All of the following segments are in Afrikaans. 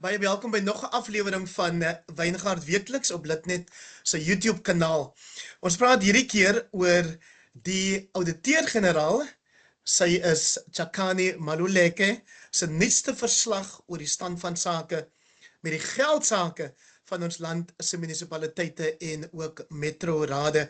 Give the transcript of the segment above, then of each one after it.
Baie welkom by nog 'n aflewering van Wyngaard Weekliks op Litnet se YouTube kanaal. Ons praat hierdie keer oor die ouditeur-generaal. Sy is Chakani Maluleke se nuutste verslag oor die stand van sake met die geldsake van ons land se munisipaliteite en ook metrorade.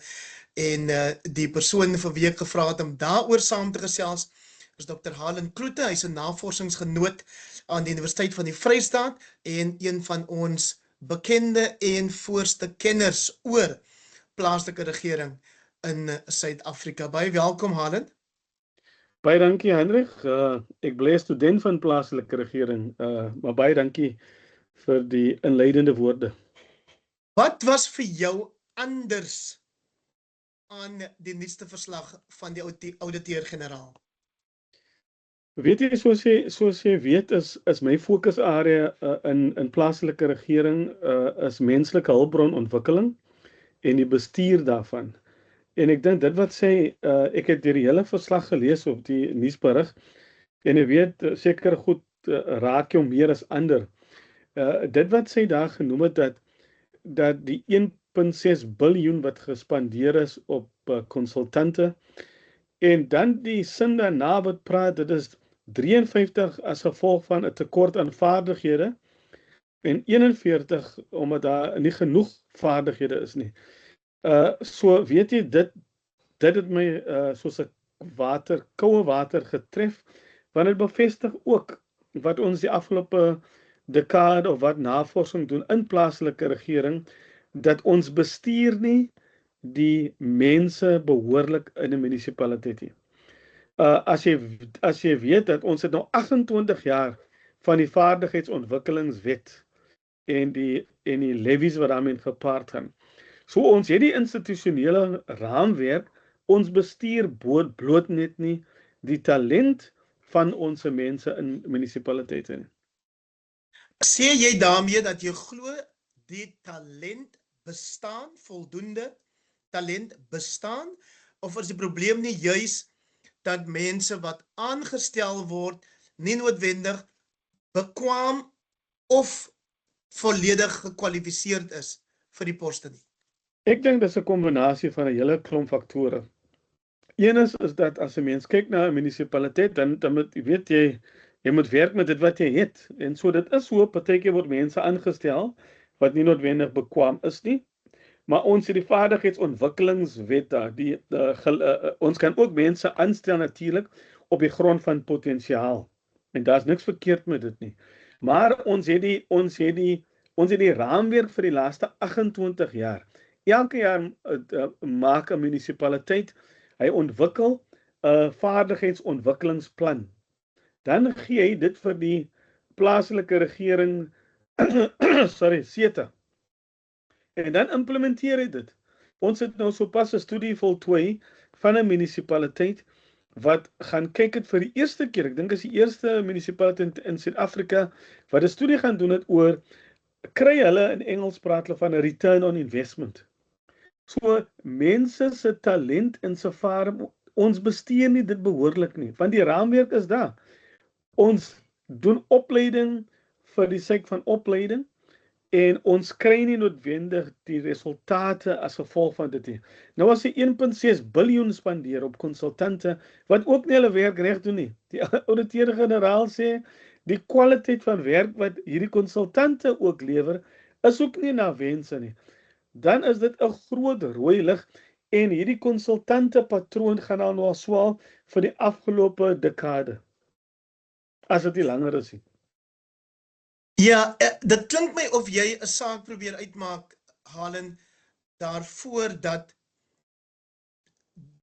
En die persoon vir wie ek gevra het om daaroor saam te gesels is Dr. Halen Kloete. Hy's 'n navorsingsgenoot aan die Universiteit van die Vrystaat en een van ons bekende en voorste kenners oor plaaslike regering in Suid-Afrika. Baie welkom, Halen. Baie dankie, Hendrik. Ek bly student van plaaslike regering, maar baie dankie vir die inleidende woorde. Wat was vir jou anders aan die nuutste verslag van die ouditeur-generaal? Weet jy, soos jy weet, is my fokusarea in plaaslike regering is menslike hulpbronontwikkeling en die bestuur daarvan. En ek dink dit wat sê, ek het die hele verslag gelees op die nuusberig, en jy weet, seker goed raak jou meer as ander. Dit wat sy daar genoem het, dat die 1,6 biljoen wat gespandeer is op konsultante, en dan die sin daarna wat praat, dit is 53 as gevolg van 'n tekort aan vaardighede, en 41 omdat daar nie genoeg vaardighede is nie. So weet jy, dit het my soos 'n koue water getref, want dit bevestig ook wat ons die afgelope dekade of wat navorsing doen in plaaslike regering, dat ons bestuur nie die mense behoorlik in 'n munisipaliteit nie. As jy weet dat ons het nou 28 jaar van die vaardigheidsontwikkelingswet en die levies wat daarmee gepaard gaan. So ons het die institusionele raamwerk, ons bestuur bloot net nie die talent van ons mense in munisipaliteite nie. Sê jy daarmee dat jy glo die talent bestaan, voldoende talent bestaan, of is die probleem nie juis dat mense wat aangestel word nie noodwendig bekwaam of volledig gekwalifiseerd is vir die poste nie? Ek dink dit is 'n kombinasie van 'n hele klomp faktore. Een is dat as 'n mens kyk na 'n munisipaliteit, dan moet jy moet werk met dit wat jy het. En so dit is so, partykeer word mense aangestel wat nie noodwendig bekwaam is nie. Maar ons het die vaardigheidsontwikkelingswet daar. Ons kan ook mense aanstel natuurlik op die grond van potensiaal. En daar's niks verkeerd met dit nie. Maar ons het die raamwerk vir die laaste 28 jaar. Elke jaar maak 'n munisipaliteit, hy ontwikkel 'n vaardigheidsontwikkelingsplan. Dan gee hy dit vir die plaaslike regering, SETA. En dan implementeer hy dit. Ons het nou sopas 'n studie voltooi van 'n munisipaliteit wat gaan kyk het vir die eerste keer, ek dink is die eerste munisipaliteit in Suid-Afrika wat 'n studie gaan doen het oor, kry hulle in Engels praat hulle van 'n return on investment. So mense se talent en se vaardigheid, ons bestuur nie dit behoorlik nie, want die raamwerk is daar. Ons doen opleiding vir die sake van opleiding, en ons kry nie noodwendig die resultate as gevolg van dit nie. Nou as jy 1,6 biljoen spandeer op konsultante, wat ook nie hulle werk reg doen nie. Die ouditeur-generaal sê, die kwaliteit van werk wat hierdie konsultante ook lewer, is ook nie na wense nie. Dan is dit 'n groot rooi lig, en hierdie konsultante patroon gaan nou swaal vir die afgelope dekade, as dit nie langer is nie. Ja, dit klink my of jy 'n saak probeer uitmaak, Halen, daarvoor dat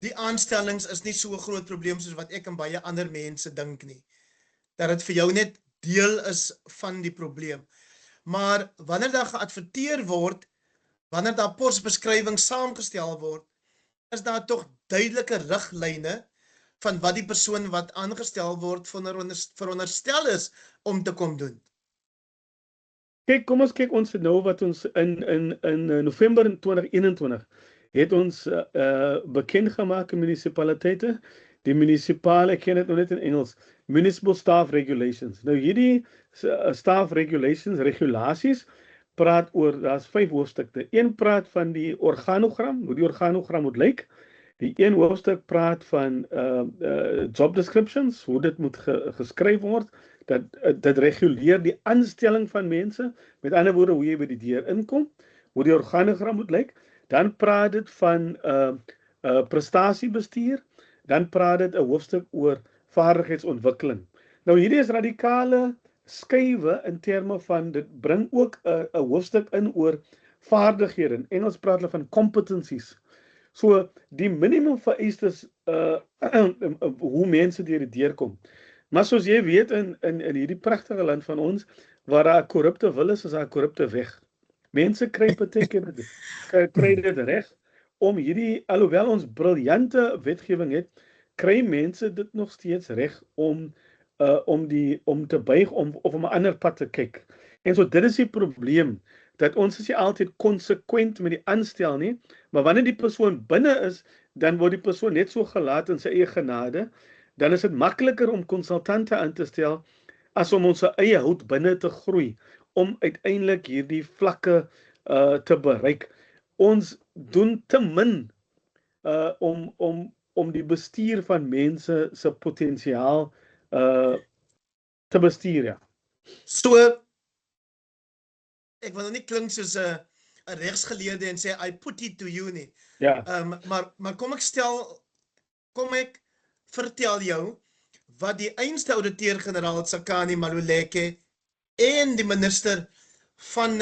die aanstellings is nie so 'n groot probleem soos wat ek en baie ander mense dink nie. Dat dit vir jou net deel is van die probleem. Maar wanneer daar geadverteer word, wanneer daar posbeskrywings saamgestel word, is daar tog duidelike riglyne van wat die persoon wat aangestel word veronderstel is om te kom doen. Kyk, kom ons kyk ons nou wat ons in November 2021 het ons bekend gemaak in munisipaliteite, die munisipale, ek ken dit nou net in Engels, Municipal Staff Regulations. Nou hierdie staff regulasies praat oor, daar's 5 hoofstukte. Een praat van die organogram, hoe die organogram moet lyk. Die een hoofstuk praat van job descriptions, hoe dit moet geskryf word, dat dit reguleer die aanstelling van mense, met ander woorde hoe jy by die deur inkom, hoe die organogram moet lyk. Dan praat dit van prestasiebestuur, dan praat dit 'n hoofstuk oor vaardigheidsontwikkeling. Nou hierdie is radikale skuwe in terme van dit bring ook 'n hoofstuk in oor vaardighede. In Engels praat hulle van competencies. So die minimum vereistes hoe mense deur die deur kom. Maar soos jy weet in hierdie pragtige land van ons waar daar 'n korrupte wil is daar 'n korrupte weg. Mense kry dit reg om hierdie, alhoewel ons briljante wetgewing het, kry mense dit nog steeds reg om te buig of om 'n ander pad te kyk. En so dit is die probleem, dat ons is nie altyd konsekwent met die aanstel nie, maar wanneer die persoon binne is, dan word die persoon net so gelaat in sy eie genade, dan is dit makliker om konsultante aan te stel, as om ons eie hout binne te groei, om uiteindelik hierdie vlakke te bereik. Ons doen te min om die bestuur van mense se potensiaal te bestuur, ja. So, ek wil nou nie klink soos 'n regsgeleerde en sê, I put it to you nie. Ja. Maar kom ek vertel jou, wat die einste ouditeur-generaal Tsakani Maluleke en die minister van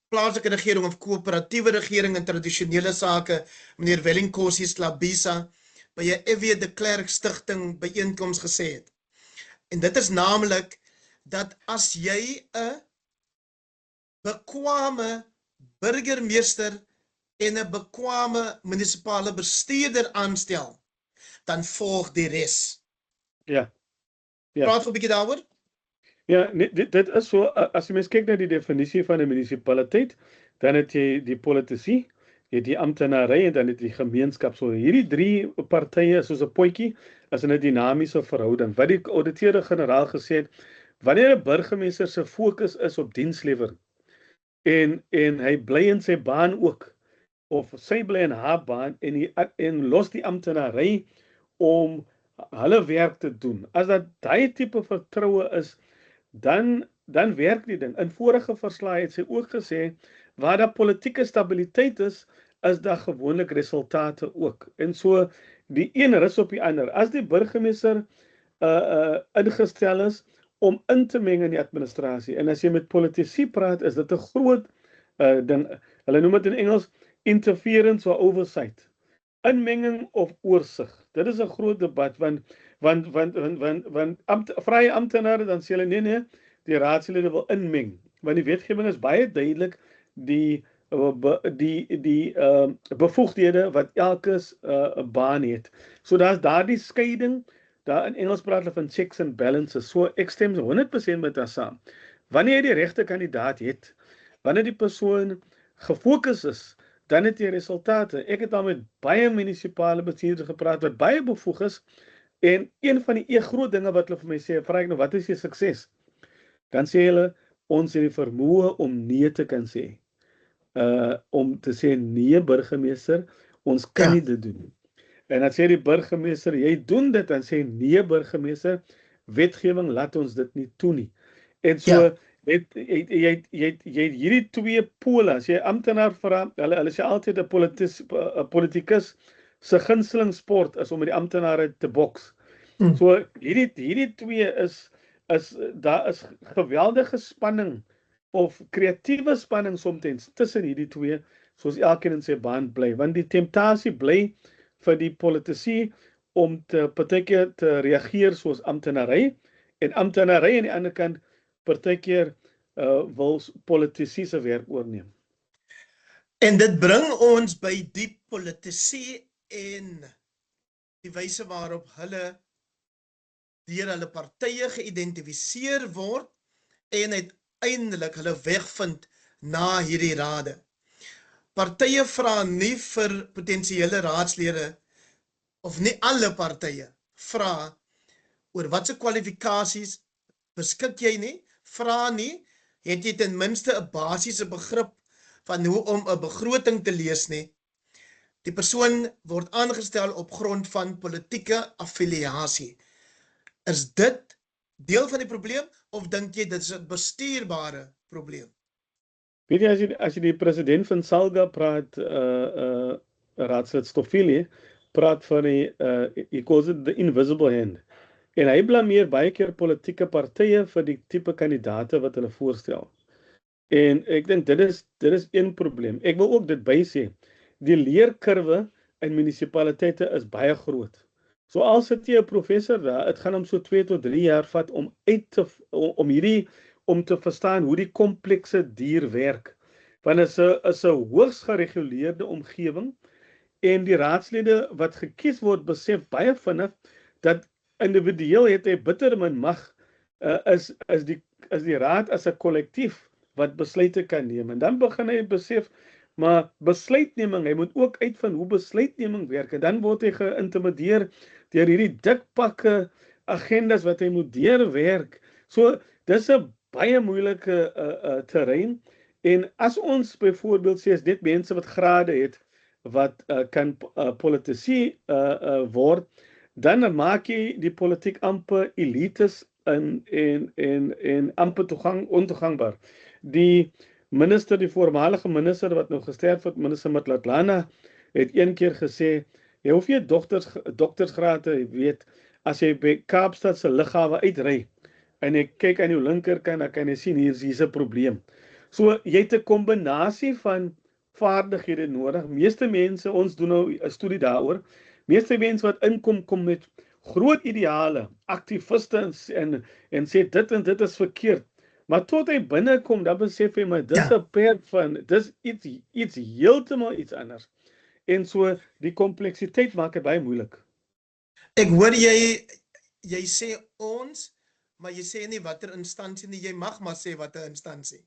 plaaslike regering of koöperatiewe regering en tradisionele sake, meneer Wellinkosi Slabisa, by 'n F.W. de Klerk Stichting byeenkoms gesê het. En dit is naamlik dat as jy 'n bekwame burgemeester en 'n bekwame munisipale bestuurder aanstel, dan volg die res. Ja. Praat 'n bietjie daaroor. Ja, dit is so, as jy mens kyk na die definisie van 'n munisipaliteit, dan het jy die politici, jy het die amptenary en dan het jy die gemeenskap. So hierdie 3 partye is soos 'n potjie, is in 'n dinamiese verhouding. Wat die ouditeur-generaal gesê het, wanneer 'n burgemeester se fokus is op dienslewering en hy bly in sy baan ook, of sy bly in haar baan en los die amptenary om hulle werk te doen. As dat daai tipe vertroue is, dan werk die ding. In vorige verslae het sy ook gesê, waar daar politieke stabiliteit is daar gewoonlik resultate ook. En so, die een rus op die ander. As die burgemeester ingestel is om in te meng in die administrasie, en as jy met politici praat, is dit 'n groot ding. Hulle noem dit in Engels interference or oversight. Inmenging of oorsig. Dit is 'n groot debat, want vrye amptenare dan sê hulle nee, die raadslede wil inmeng, want die wetgewing is baie duidelik die bevoegdhede wat elke baan het. So daar's daardie skeiding, daar in Engels praat hulle van checks and balances. So ek stem 100% met haar saam. Wanneer jy die regte kandidaat het, wanneer die persoon gefokus is, dan het jy resultate. Ek het al met baie munisipale bestuurders gepraat wat baie bevoeg is, en een van die groot dinge wat hulle vir my sê, vra ek nou, wat is jy sukses? Dan sê hulle, ons het die vermoë om nee te kan sê. Om te sê, nee burgemeester, ons kan nie dit doen nie. En dan sê die burgemeester, jy doen dit, dan sê nee burgemeester, wetgewing laat ons dit nie toe nie. En so, jy het hierdie 2 pole, as jy amptenaar vra, hulle sê altyd 'n politikus se gunsteling sport is om met die amptenare te boks. So hierdie 2 daar is geweldige spanning of kreatiewe spanning soms tussen hierdie 2, soos elkeen in sy baan bly, want die temptasie bly vir die politici om partykeer te reageer soos amptenary, en amptenary aan die ander kant partykeer wil politici se werk oorneem. En dit bring ons by die politici en die wyse waarop hulle deur hulle partye geïdentifiseer word en uiteindelik hulle weg vind na hierdie rade. Partye vra nie vir potensiële raadslede, of nie alle partye vra oor watse kwalifikasies beskik jy nie, vra nie, het jy ten minste 'n basiese begrip van hoe om 'n begroting te lees nie. Die persoon word aangestel op grond van politieke affiliasie. Is dit deel van die probleem of dink jy dit is 'n bestuurbare probleem? Weet jy, as jy die president van Salga praat, raadslid Stoffeli, praat van die, he calls it the invisible hand. En hy blameer baie keer politieke partye vir die tipe kandidate wat hulle voorstel. En ek dink dit is een probleem. Ek wil ook dit bysê, die leerkurwe in munisipaliteite is baie groot. So al sit jy 'n professor daar, dit gaan hom so 2 tot 3 jaar vat om te verstaan hoe die komplekse dier werk. Want is 'n hoogs gereguleerde omgewing en die raadslede wat gekies word besef baie vinnig dat individueel het hy bitter min mag, is die raad as 'n kollektief wat besluite kan neem. En dan begin hy besef, maar besluitneming, hy moet ook uitvind hoe besluitneming werk, en dan word hy geïntimideer deur hierdie dikpakke agendas wat hy moet deurwerk. So, dis 'n baie moeilike terrein, en as ons byvoorbeeld sê, as dit mense wat grade het, wat kan politici word, dan maak jy die politiek amper elites en amper ontoegangbaar. Die minister, die voormalige minister wat nou gesterf het, minister Matlatlana, het een keer gesê, jy hoef jy doktersgraad te weet, as jy by Kaapstad se lughawe uitry, en ek kyk aan jou linkerkant, dan kan jy sien, hier is 'n probleem. So, jy het 'n kombinasie van vaardighede nodig. Meeste mense, ons doen nou 'n studie daaroor, meeste mense wat kom met groot ideale, aktiviste en sê dit en dit is verkeerd. Maar tot hy binnekom, dan besef hy, maar dis 'n perd van, dis iets heeltemal iets anders. En so, die kompleksiteit maak dit baie moeilik. Ek hoor jy sê ons, maar jy sê nie watter instansie nie, jy mag maar sê watter instansie.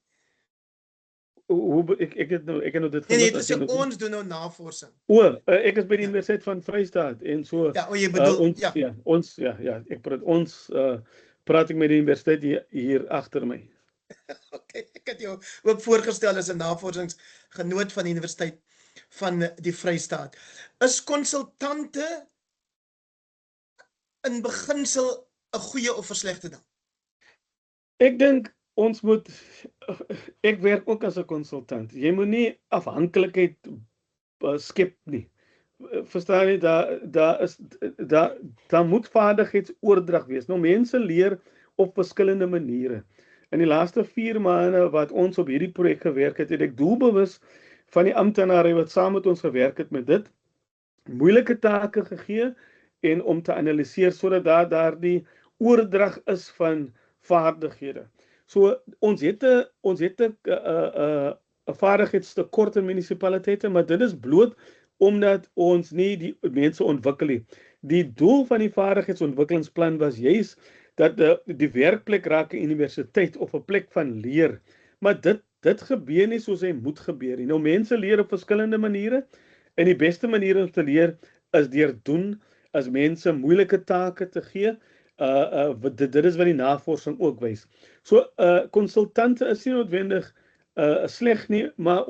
Ek het nou dit Nee, dit sê ons doen nou navorsing. Ek is by die Universiteit van Vrystaat, en so, Ja, jy bedoel, ons praat ek met die universiteit hier agter my. Okay, ek het jou ook voorgestel as 'n navorsingsgenoot van die Universiteit van die Vrystaat. Is konsultante in beginsel 'n goeie of 'n slegte ding? Ek dink ons moet, ek werk ook as 'n konsultant. Jy moet nie afhanklikheid skep nie. Verstaan jy, daar moet vaardigheidsoordrag wees. Nou, mense leer op verskillende maniere. In die laaste 4 maande wat ons op hierdie projek gewerk het, het ek doelbewus van die amptenare wat saam met ons gewerk het met dit, moeilike take gegee, en om te analiseer, sodat daar die oordrag is van vaardighede. So, ons het 'n vaardigheidstekort in munisipaliteite, maar dit is bloot omdat ons nie die mense ontwikkel nie. Die doel van die vaardigheidsontwikkelingsplan was juis dat die werkplek raak 'n universiteit of 'n plek van leer. Maar dit gebeur nie soos hy moet gebeur nie. Nou, mense leer op verskillende maniere, en die beste manier om te leer is deur doen, as mense moeilike take te gee. Dit is wat die navorsing ook wys. So, konsultante is nie noodwendig sleg nie, maar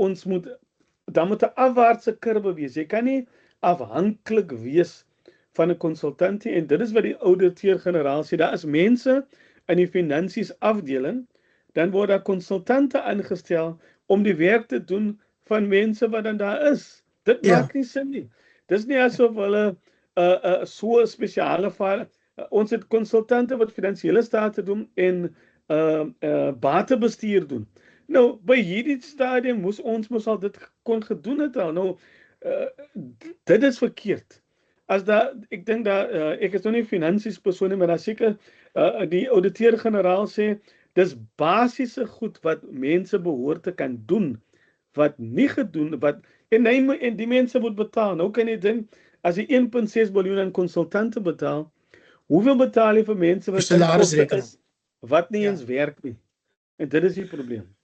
dan moet 'n afwaartse kurwe wees. Jy kan nie afhanklik wees van 'n konsultant nie, en dit is wat die ouditeur-generaal sê. Daar is mense in die finansies afdeling, dan word daar konsultante aangestel om die werk te doen van mense wat dan daar is. Dit maak nie sin nie. Dis nie asof hulle so spesiale ons het konsultante wat finansiële state doen en batebestuur doen. Nou, by hierdie stadium moes ons al dit kon gedoen het al. Nou, dit is verkeerd. Ek dink ek is nog nie finansies persoon nie, maar daar seker die ouditeur-generaal sê, dis basiese goed wat mense behoort te kan doen, wat nie gedoen, en die mense moet betaal. Nou kan jy dink, as jy 1,6 biljoen aan konsultante betaal, hoeveel betaal jy vir mense wat nie eens werk nie? En dit is die probleem.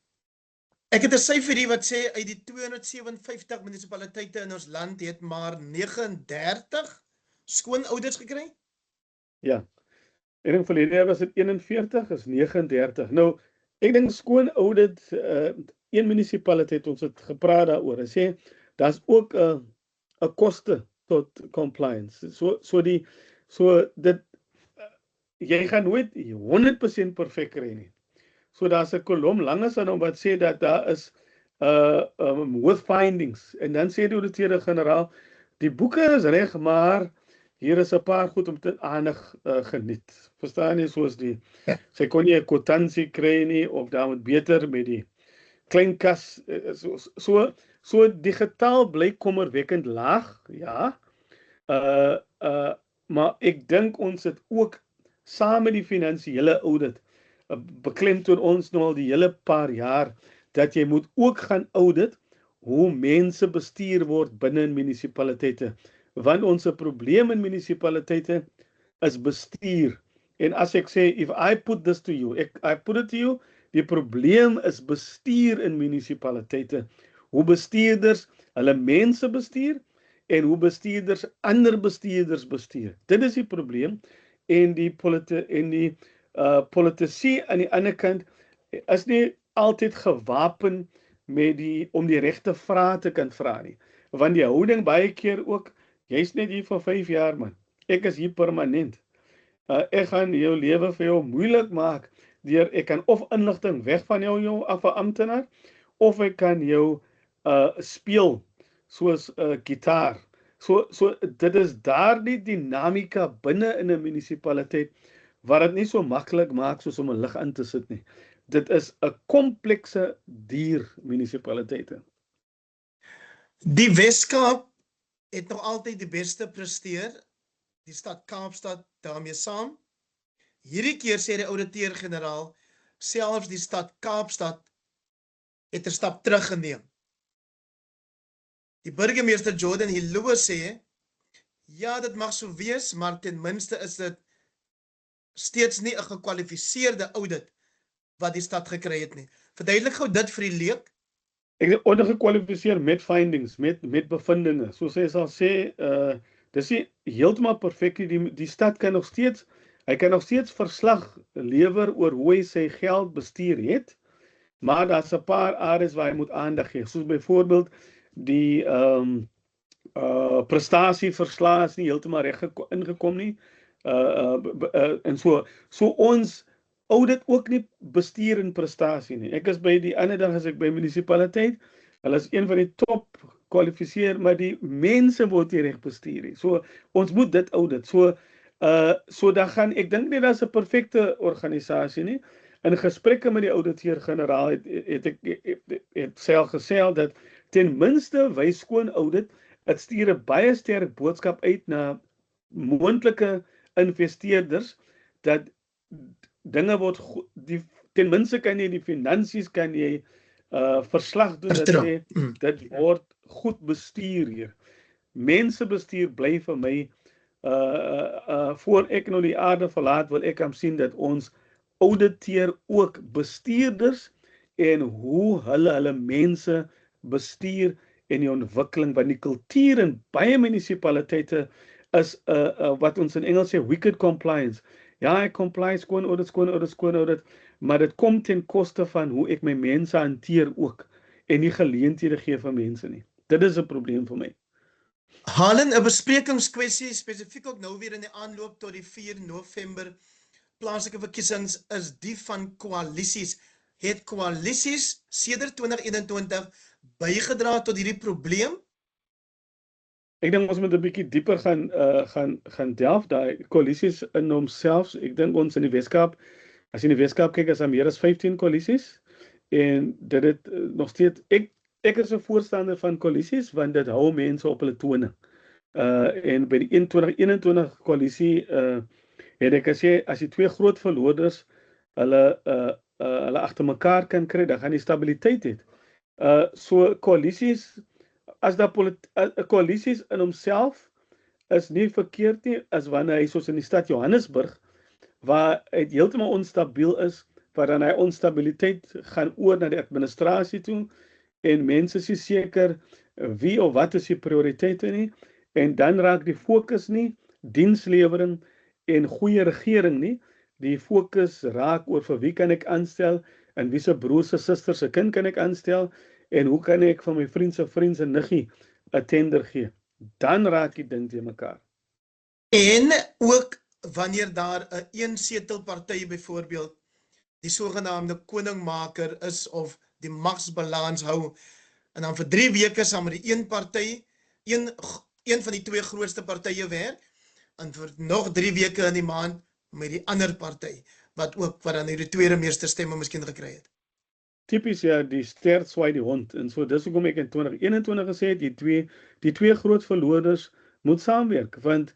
Ek het 'n syfer hier wat sê, uit die 257 munisipaliteite in ons land het maar 39 skoonouders gekry? Ja. Ek dink verlede jaar was dit 41, is 39. Nou, Ek dink skoon audit, een munisipaliteit, ons het gepraat daaroor, en sê, daar's ook 'n koste tot compliance. So dit, jy gaan nooit 100% perfek kry nie. So daar's 'n kolom langer aan hom wat sê dat daar is with findings, en dan sê die ouditeur-generaal, die boeke is reg, maar hier is 'n paar goed om te aandag geniet. Verstaan jy, soos sy kon nie 'n kwitansie kry nie, of daar moet beter met die klein kas, so die getal bly kommerwekkend laag, ja, maar ek dink ons het ook saam met die finansiële audit, beklemtoon ons nou al die hele paar jaar, dat jy moet ook gaan audit hoe mense bestuur word binne in munisipaliteite. Want ons probleem in munisipaliteite is bestuur. En as ek sê, if I put this to you, I put it to you, die probleem is bestuur in munisipaliteite. Hoe bestuurders hulle mense bestuur, en hoe bestuurders ander bestuurders bestuur. Dit is die probleem, en die politici aan die ander kant is nie altyd gewapen om die regte vrae te kan vra nie. Want die houding baie keer ook, jy's net hier vir 5 jaar man, ek is hier permanent. Ek gaan jou lewe vir jou moeilik maak, deur ek kan of inligting weg van jou af 'n amptenaar, of ek kan jou speel soos 'n gitaar. So dit is daardie dinamika binne in 'n munisipaliteit wat dit nie so maklik maak soos om 'n lig in te sit nie. Dit is 'n komplekse dier, munisipaliteite. Die Wes-Kaap het nog altyd die beste presteer, die stad Kaapstad daarmee saam. Hierdie keer sê die ouditeur-generaal, selfs die stad Kaapstad het 'n stap teruggeneem. Die burgemeester Jordan Hiluwe sê, ja, dit mag so wees, maar ten minste is dit steeds nie 'n gekwalifiseerde audit wat die stad gekry het nie. Verduidelik gou dit vir die leek. Ek het ondergekwalifiseer met findings, met bevindinge. Soos hy sal sê, dis nie heeltemal perfek nie. Die stad kan nog steeds, hy kan nog steeds verslag lewer oor hoe hy sy geld bestuur het, maar daar's 'n paar areas waar hy moet aandag gee, soos byvoorbeeld die prestasieverslae is nie heeltemal reg ingekom nie, en so ons audit ook nie bestuur en prestasie nie. Ek is by die ander dag as ek by munisipaliteit, hulle is een van die top kwalifiseer, maar die mense word nie reg bestuur nie. So ons moet dit audit. So dan gaan, ek dink nie daar's 'n perfekte organisasie nie. In gesprekke met die ouditeur-generaal het self gesê dat ten minste wys skoon audit, dit stuur 'n baie sterk boodskap uit na moontlike investeerders, dat dinge word ten minste kan jy die finansies kan jy verslag doen, dat dit word goed bestuur hier. Mense bestuur bly vir my, voor ek nou die aarde verlaat, wil ek kan sien dat ons auditeer ook bestuurders en hoe hulle mense bestuur en die ontwikkeling, want die kultuur in baie munisipaliteite is wat ons in Engels sê wicked compliance. Ja, ek comply, skoon audit, maar dit kom ten koste van hoe ek my mense hanteer ook, en nie geleenthede gee vir mense nie. Dit is 'n probleem vir my. Halen, 'n besprekingskwessie, spesifiek ook nou weer in die aanloop tot die 4 November plaaslike verkiesings, is die van koalisies. Het koalisies sedert 2021 bygedra tot hierdie probleem? Ek dink ons moet 'n bietjie dieper gaan delf daai koalisies in homself. Ek dink ons in die Weskaap, as jy in die Weskaap kyk, is daar meer as 15 koalisies, en dit het nog steeds, ek is 'n voorstander van koalisies, want dit hou mense op hulle tone. En by die 2021 koalisie het ek gesê, as die twee groot verloorders hulle agter mekaar kan kry, dan gaan die stabiliteit het. So koalisies, as daar koalisies in homself is nie verkeerd nie, as wanneer hy soos in die stad Johannesburg, waar hy heeltemal onstabiel is, waar dan hy onstabiliteit gaan oor na die administrasie toe, en mense is nie seker wie of wat is die prioriteite nie, en dan raak die fokus nie dienslewering en goeie regering nie, die fokus raak oor vir wie kan ek aanstel, en wie se broer se suster se kind kan ek aanstel en hoe kan ek van my vriend se niggie 'n tender gee? Dan raak die ding te mekaar. En ook wanneer daar 'n eensetelparty byvoorbeeld die sogenaamde koningmaker is of die magsbalans hou en dan vir 3 weke saam met die een party, een van die 2 grootste partye werk en vir nog 3 weke in die maand met die ander party wat dan die tweede meeste stemme miskien gekry het. Tipies ja, die stert swaai die hond en so dis hoekom ek in 2021 gesê het die twee groot verloders moet saamwerk want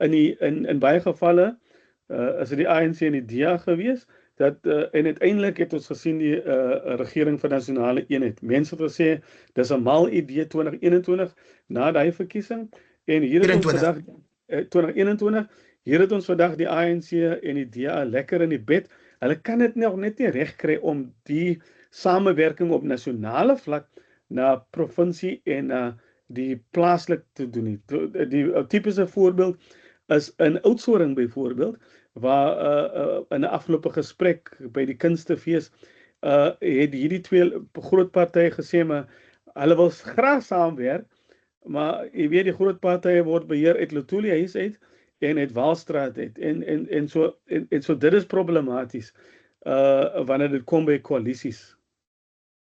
in baie gevalle is dit die ANC en die DA gewees dat en uiteindelik het ons gesien die regering van nasionale eenheid. Mense het gesê dis 'n mal idee 2021 na daai verkiesing en hier het ons vandag 2021 hier het ons vandag die ANC en die DA lekker in die bed. Hulle kan dit nog net nie reg kry om die samewerking op nasionale vlak na provinsie en na die plaaslik te doen nie. Die tipiese voorbeeld is in Oudtshoorn byvoorbeeld waar in 'n afgelope gesprek by die kunstefees het hierdie 2 groot partye gesê maar hulle wil graag saamwerk, maar jy weet die groot partye word beheer uit Lotuli huis uit en uit Waalstraat uit en so dit is problematies wanneer dit kom by koalisies.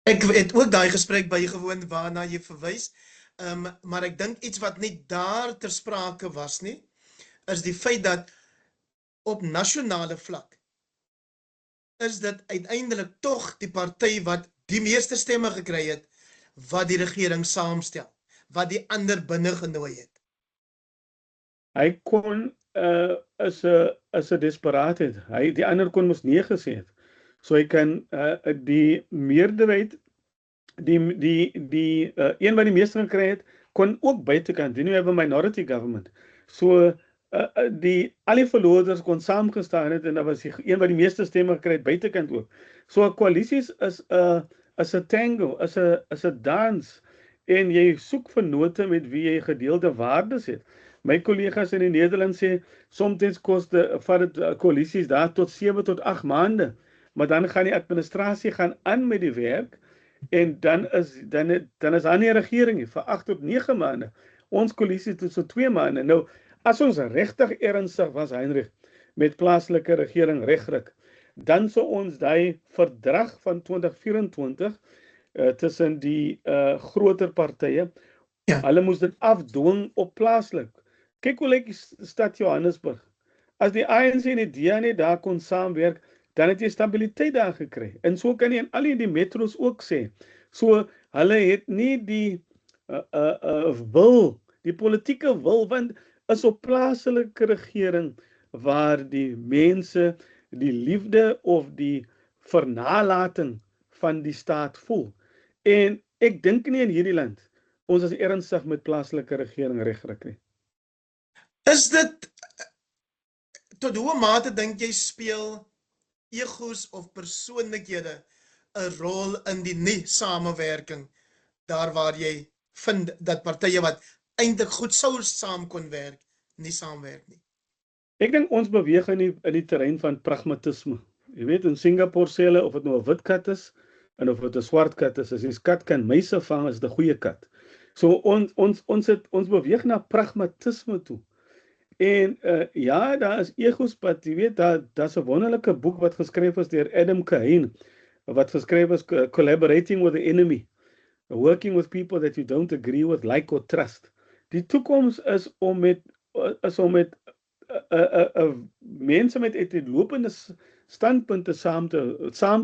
Ek het ook daai gesprek bygewoon waarna jy verwys, maar ek dink iets wat nie daar ter sprake was nie, is die feit dat op nasionale vlak is dit uiteindelik tog die party wat die meeste stemme gekry het, wat die regering saamstel, wat die ander binne genooi het. Hy kon is 'n desperaatheid. Die ander kon mos nee gesê het. So hy kan die meerderheid die een wat die meeste gekry het, kon ook buitekant. You have a minority government. So al die verloders kon saamgestaan het en daar was een wat die meeste stemme gekry het buitekant ook. So koalisies is 'n tango, is 'n dans en jy soek vennote met wie jy gedeelde waardes het. My kollegas in die Nederland sê soms kos vat koalisies daar tot 7 tot 8 maande, maar dan gaan die administrasie aan met die werk en dan is daar nie 'n regering nie vir 8 tot 9 maande. Ons koalisie tot so 2 maande. Nou as ons regtig ernstig was, Heinrich, met plaaslike regering regryk, dan sou ons daai verdrag van 2024 tussen die groter partye, hulle moes dit afdwing op plaaslik. Kyk hoe lyk die stad Johannesburg. As die ANC en die DA nie daar kon saamwerk, dan het jy stabiliteit daar gekry. En so kan jy in al die metros ook sê. So hulle het nie die wil, die politieke wil, want is op plaaslike regering waar die mense die liefde of die vernalating van die staat voel. En ek dink nie in hierdie land ons is ernstig met plaaslike regering regryk nie. Is dit tot hoe mate dink jy speel egos of persoonlikhede 'n rol in die nie samewerking daar waar jy vind dat partye wat eintlik goed sou saam kon werk, nie saamwerk nie? Ek dink ons beweeg in die terrein van pragmatisme. Jy weet in Singapore sê hulle of dit nou 'n wit kat is en of dit 'n swart kat is, as die kat kan muise vang, is dit 'n goeie kat. So ons beweeg na pragmatisme toe. En ja, daar is egos, maar jy weet daar's 'n wonderlike boek wat geskryf is deur Adam Kahane wat geskryf is Collaborating with the Enemy, Working with People that you don't agree with, like or trust. Die toekoms is om met mense met uiteenlopende standpunte saam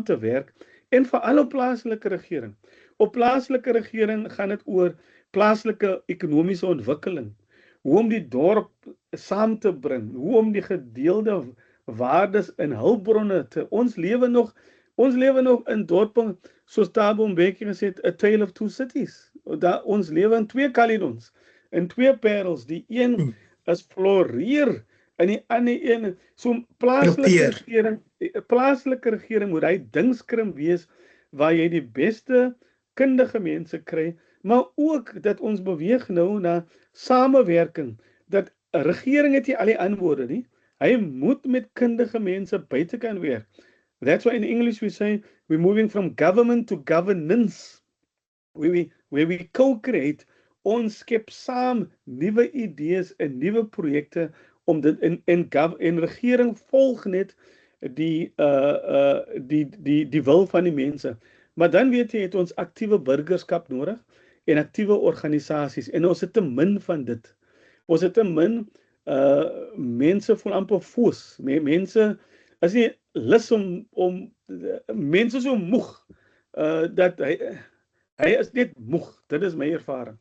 te werk en veral op plaaslike regering. Op plaaslike regering gaan dit oor plaaslike ekonomiese ontwikkeling, hoe om die dorp saam te bring, hoe om die gedeelde waardes en hulpbronne ons lewe nog in dorpe soos Thabo Mbeki gesê het, a tale of two cities. Ons lewe in 2 Caledons, in 2 parels. Die een is floreer en die ander een so plaaslike regering moet hy dingskrim wees waar jy die beste kundige mense kry, maar ook dat ons beweeg nou na samewerking, dat 'n regering het nie al die antwoorde nie, hy moet met kundige mense buite kan werk. That's why in English we say we're moving from government to governance, where we co-create. Ons skep saam nuwe idees en nuwe projekte om dit en regering volg net die wil van die mense. Maar dan weet jy, het ons aktiewe burgerskap nodig en aktiewe organisasies en ons het te min van dit. Ons het te min mense voel amper foos. Mense is nie lus om mense so moeg dat hy is net moeg. Dit is my ervaring.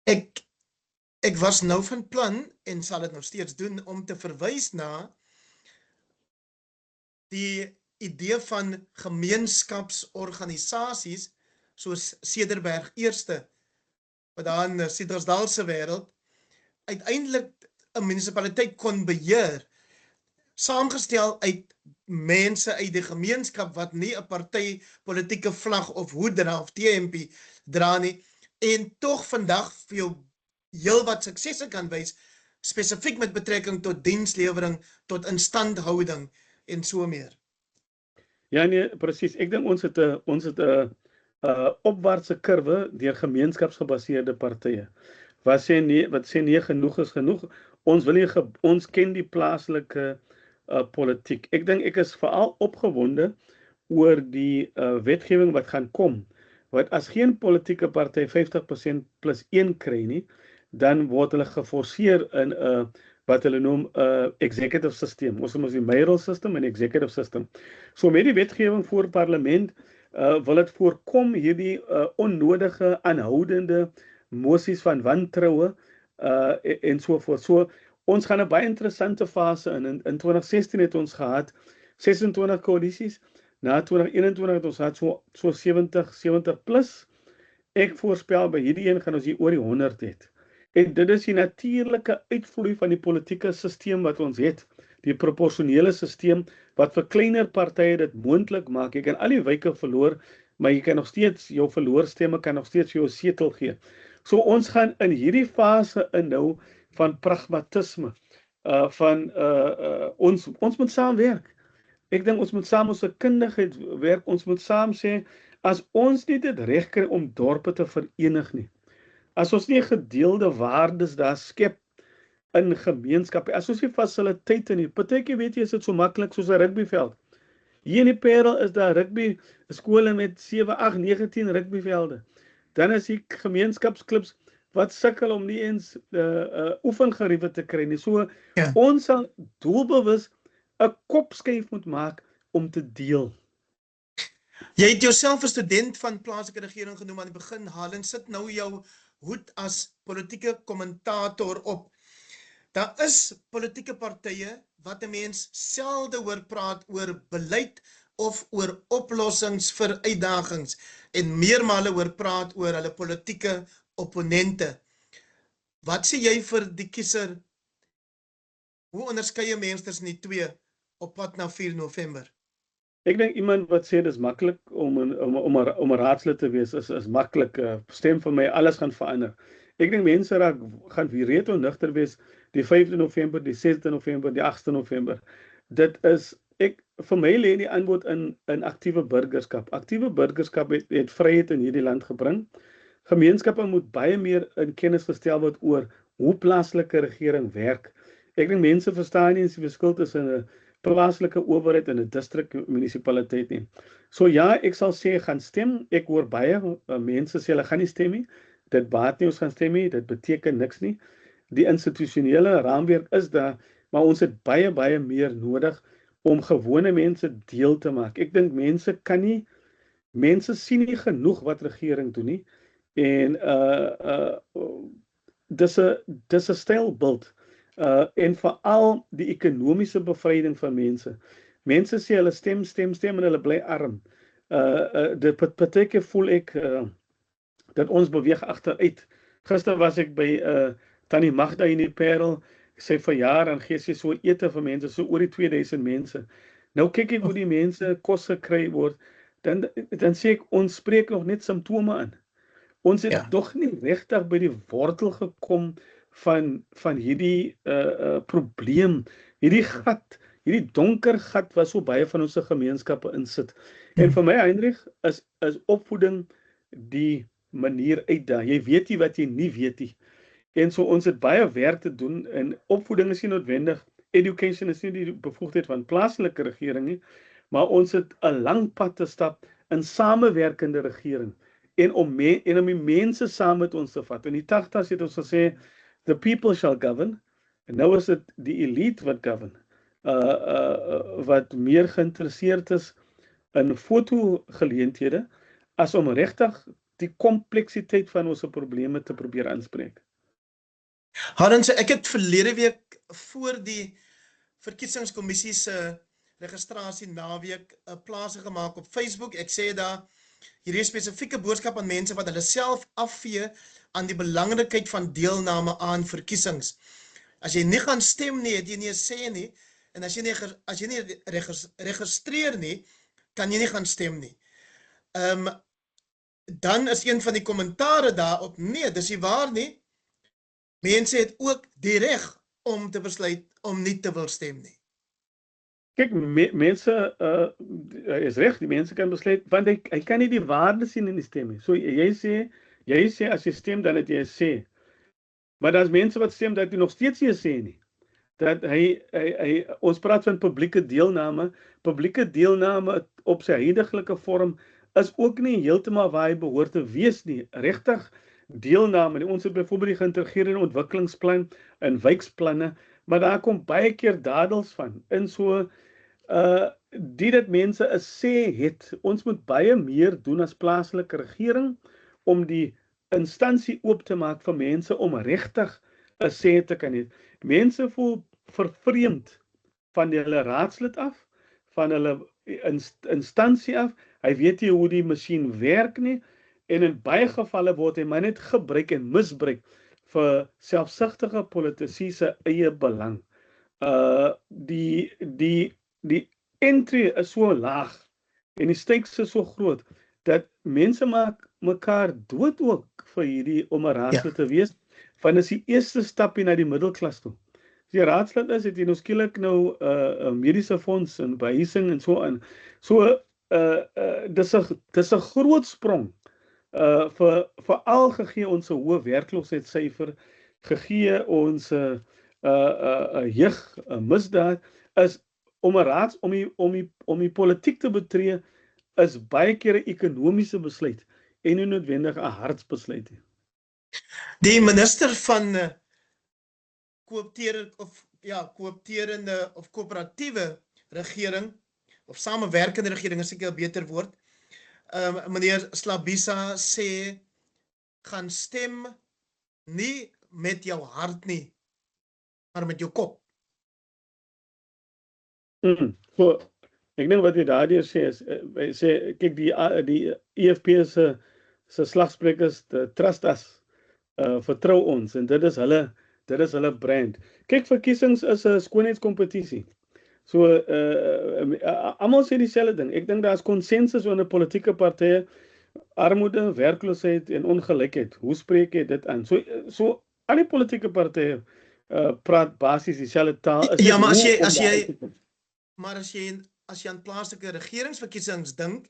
Ek was nou van plan en sal dit nog steeds doen om te verwys na die idee van gemeenskapsorganisasies soos Cederberg Eerste, wat daar in Citrusdal se wêreld uiteindelik 'n munisipaliteit kon beheer, saamgestel uit mense uit die gemeenskap wat nie 'n party politieke vlag of hoed dra of TMP dra nie, en tog vandag vir jou heel wat suksesse kan wys, spesifiek met betrekking tot dienslewering, tot instandhouding en so meer. Ja nee, presies. Ek dink ons het 'n opwaartse kurwe deur gemeenskapsgebaseerde partye. Wat sê nee, genoeg is genoeg. Ons ken die plaaslike politiek. Ek dink ek is veral opgewonde oor die wetgewing wat gaan kom. Want as geen politieke party 50% plus 1 kry nie, dan word hulle geforseer in wat hulle noem executive system. Ons noem die mayoral system en executive system. So met die wetgewing voor parlement wil dit voorkom hierdie onnodige aanhoudende moties van wantroue en so voort. So ons gaan 'n baie interessante fase in 2016 het ons gehad 26 koalisies. Na 2021 het ons gehad so 70 plus. Ek voorspel by hierdie een gaan ons hier oor die 100 het. En dit is die natuurlike uitvloei van die politieke stelsel wat ons het. Die proporsionele stelsel wat vir kleiner partye dit moontlik maak. Jy kan al die wyke verloor, maar jy kan nog steeds jou verloorstemme kan nog steeds jou setel gee. So ons gaan in hierdie fase inhou van pragmatisme, ons moet saamwerk. Ek dink ons moet saam ons kundigheid werk, ons moet saam sê, as ons nie dit reg kry om dorpe te verenig nie, as ons nie gedeelde waardes daar skep in gemeenskappe, as ons nie fasiliteite nie, partykeer weet jy, is dit so maklik soos 'n rugbyveld. Hier in die Parel is daar rugby skole met 7, 8, 19 rugbyvelde. Dan is die gemeenskapsklubs wat sukkel om nie eens oefengeriewe te kry nie. So Ja. ons sal doelbewus 'n kopskuif moet maak om te deel. Jy het jouself 'n student van plaaslike regering genoem aan die begin, Halen, sit nou jou hoed as politieke kommentator op. Daar is politieke partye wat 'n mens selde hoor praat oor beleid of oor oplossings vir uitdagings en meermale hoor praat oor hulle politieke opponente. Wat sê jy vir die kiezer? Hoe onderskei jy mense tussen die twee op pad na 4 November? Ek dink iemand wat sê dis maklik om 'n raadslid te wees is maklik. Stem vir my, alles gaan verander. Ek dink mense gaan reeds onnigter wees die 5de November, die 6de November, die 8de November. Dit is vir my lê die antwoord in aktiewe burgerskap. Aktiewe burgerskap het vryheid in hierdie land gebring. Gemeenskappe moet baie meer in kennis gestel word oor hoe plaaslike regering werk. Ek dink mense verstaan nie die verskil tussen 'n plaaslike owerheid en 'n distrik munisipaliteit nie. So ja, ek sal sê gaan stem. Ek hoor baie mense sê hulle gaan nie stem nie. Dit baat nie ons gaan stem nie, dit beteken niks nie. Die institusionele raamwerk is daar, maar ons het baie meer nodig om gewone mense deel te maak. Ek dink mense sien nie genoeg wat regering doen nie. En dis 'n stylebeeld. En veral die ekonomiese bevryding van mense. Mense sê hulle stem en hulle bly arm. Dit partykeer voel ek dat ons beweeg agteruit. Gister was ek by Tannie Magda in die Parel, sy verjaar en gee sy so ete vir mense, so oor die 2000 mense. Nou kyk ek hoe die mense kos gekry word, dan sê ek, ons spreek nog net simptome aan. Ons het tog nie regtig by die wortel gekom van hierdie probleem, hierdie gat, hierdie donker gat wat so baie van ons gemeenskappe insit. En vir my, Heinrich, is opvoeding die manier uit daar. Jy weet nie wat jy nie weet nie. En so ons het baie werk te doen en opvoeding is nie noodwendig, education is nie die bevoegdheid van plaaslike regering nie, maar ons het 'n lang pad te stap in samewerkende regering en om die mense saam met ons te vat. In die 80's het ons gesê the people shall govern en nou is dit die elite wat govern. Wat meer geïnteresseerd is in fotogeleenthede as om regtig die kompleksiteit van ons probleme te probeer aanspreek. Hans, ek het verlede week voor die verkiesingskommissie se registrasie naweek 'n plaasie gemaak op Facebook. Ek sê daar hierdie spesifieke boodskap aan mense wat hulle self afvee aan die belangrikheid van deelname aan verkiesings. As jy nie gaan stem nie, het jy nie 'n sê nie, en as jy nie registreer nie, kan jy nie gaan stem nie. Dan is een van die kommentare daarop, nee, dis nie waar nie. Mense het ook die reg om te besluit om nie te wil stem nie. Kyk, mense is reg, die mense kan besluit, want hy kan nie die waarde sien in die stem nie. So jy sê as jy stem, dan het jy 'n sê. Maar daar's mense wat stem dat hy nog steeds nie 'n sê nie. Dat ons praat van publieke deelname. Publieke deelname op sy huidige vorm is ook nie heeltemal waar hy behoort te wees nie. Regtig deelname. Ons het byvoorbeeld die geïntegreerde ontwikkelingsplan en wijksplanne, maar daar kom baie keer dadels van. En so dat mense 'n sê het. Ons moet baie meer doen as plaaslike regering om die instansie oop te maak vir mense om regtig 'n sê te kan hê. Mense voel vervreemd van hulle raadslid af, van hulle instansie af. Hy weet nie hoe die masjien werk nie en in baie gevalle word hy maar net gebruik en misbruik vir selfsugtige politici se eie belang. Die entry is so laag en die stakes is so groot dat mense maak mekaar dood ook vir hierdie om 'n raadslid te wees, want is die eerste stapie na die middelklas toe. As jy raadslid is, het jy nou skielik 'n mediese fonds en behuising en so aan. So dis 'n groot sprong veral gegee ons hoë werkloosheidssyfer, gegee ons jeug misdaad, is om die politiek te betree is baie keer 'n ekonomiese besluit en nie noodwendig 'n hartsbesluit nie. Die minister van koöpterende of koöperatiewe regering of samewerkende regering is seker 'n beter woord. Meneer Slabisa sê gaan stem nie met jou hart nie, maar met jou kop. So, ek dink wat hy daardeur sê is, hy sê kyk die EFF se slagspreuk is trust us, vertrou ons, en dit is hulle brand. Kyk, verkiesings is 'n skoonheidskompetisie. So almal sê dieselfde ding. Ek dink daar's konsensus onder politieke partye, armoede, werkloosheid en ongelykheid. Hoe spreek jy dit aan? So al die politieke partye praat basies dieselfde taal. Ja, maar as jy aan plaaslike regeringsverkiesings dink,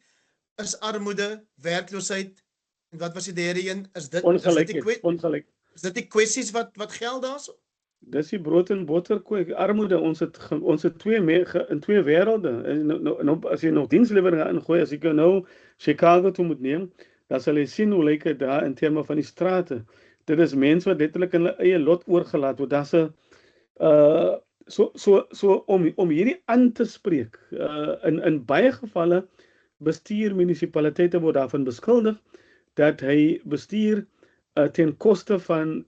is armoede, werkloosheid en wat was die derde een? Is dit ongelykheid. Is dit die kwessies wat geld daarso? Dis die brood en botter armoede. Ons het in twee wêrelde. En as jy nog diensleweringe ingooi, as ek nou Chicago toe moet neem, dan sal jy sien hoe lyk dit daar in terme van die strate. Dit is mense wat letterlik in hulle eie lot oorgelaat word. Daar's 'n so om hierdie aan te spreek. In baie gevalle bestuur munisipaliteite word daarvan beskuldig dat hy bestuur ten koste van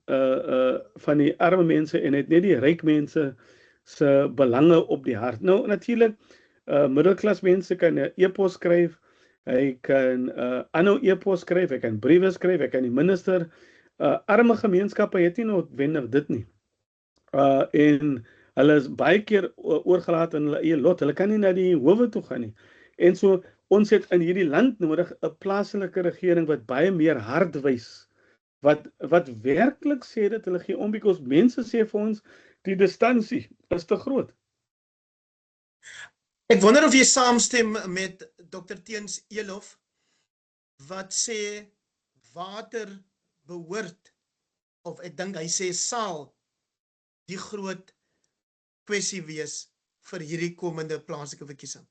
die arme mense en het net die ryk mense se belange op die hart. Nou natuurlik, middelklas mense kan 'n e-pos skryf, hy kan aanhou e-pos skryf, hy kan briewe skryf, hy kan die minister. Arme gemeenskappe het nie noodwendig dit nie. En hulle is baie keer oorgelaat in hulle eie lot. Hulle kan nie na die howe toe gaan nie. En so ons het in hierdie land nodig 'n plaaslike regering wat baie meer hard wys. Wat werklik sê dat hulle gee om, because mense sê vir ons die distansie is te groot. Ek wonder of jy saamstem met Dr. Teens Elof wat sê water behoort, of ek dink hy sê sal die groot kwessie wees vir hierdie komende plaaslike verkiesing.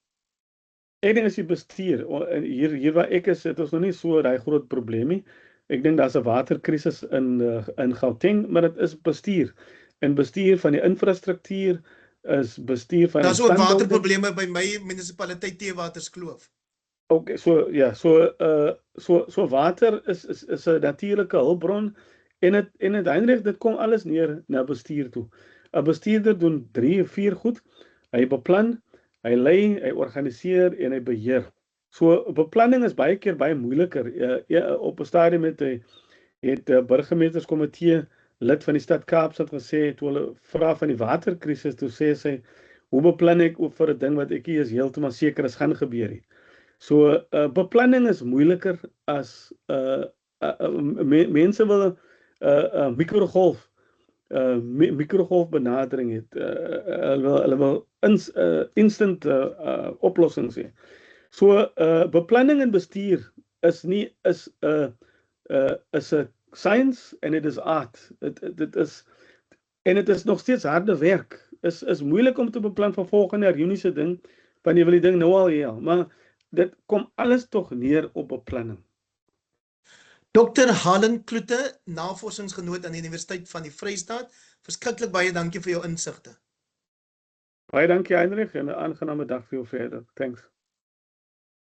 Ek dink as jy bestuur, hier waar ek is, het ons nog nie so daai groot probleem nie. Ek dink daar's 'n waterkrisis in Gauteng, maar dit is bestuur. En bestuur van die infrastruktuur is bestuur van Daar's ook waterprobleme by my munisipaliteit Theewaterskloof. Okay, so water is 'n natuurlike hulpbron en uiteindelik dit kom alles neer na bestuur toe. 'n Bestuurder doen 3 of 4 goed. Hy beplan, hy lei, hy organiseer en hy beheer. So beplanning is baie keer baie moeiliker. Op 'n stadium het burgemeesterskomitee lid van die stad Kaapstad gesê toe hulle vra van die waterkrisis, toe sê sy, hoe beplan ek ook vir 'n ding wat ek nie is heeltemal seker is gaan gebeur nie. So beplanning is moeiliker as mense wil mikrogolf benadering het. Hulle wil instant oplossings hê. So beplanning en bestuur is 'n science en dit is art. Dit is nog steeds harde werk. Is moeilik om te beplan vir volgende jaar Junie se ding, want jy wil die ding nou al hê, maar dit kom alles tog neer op beplanning. Dr. Halen Kloete, navorsingsgenoot aan die Universiteit van die Vrystaat. Verskriklik baie dankie vir jou insigte. Baie dankie Heinrich en 'n aangename dag vir jou verder. Thanks.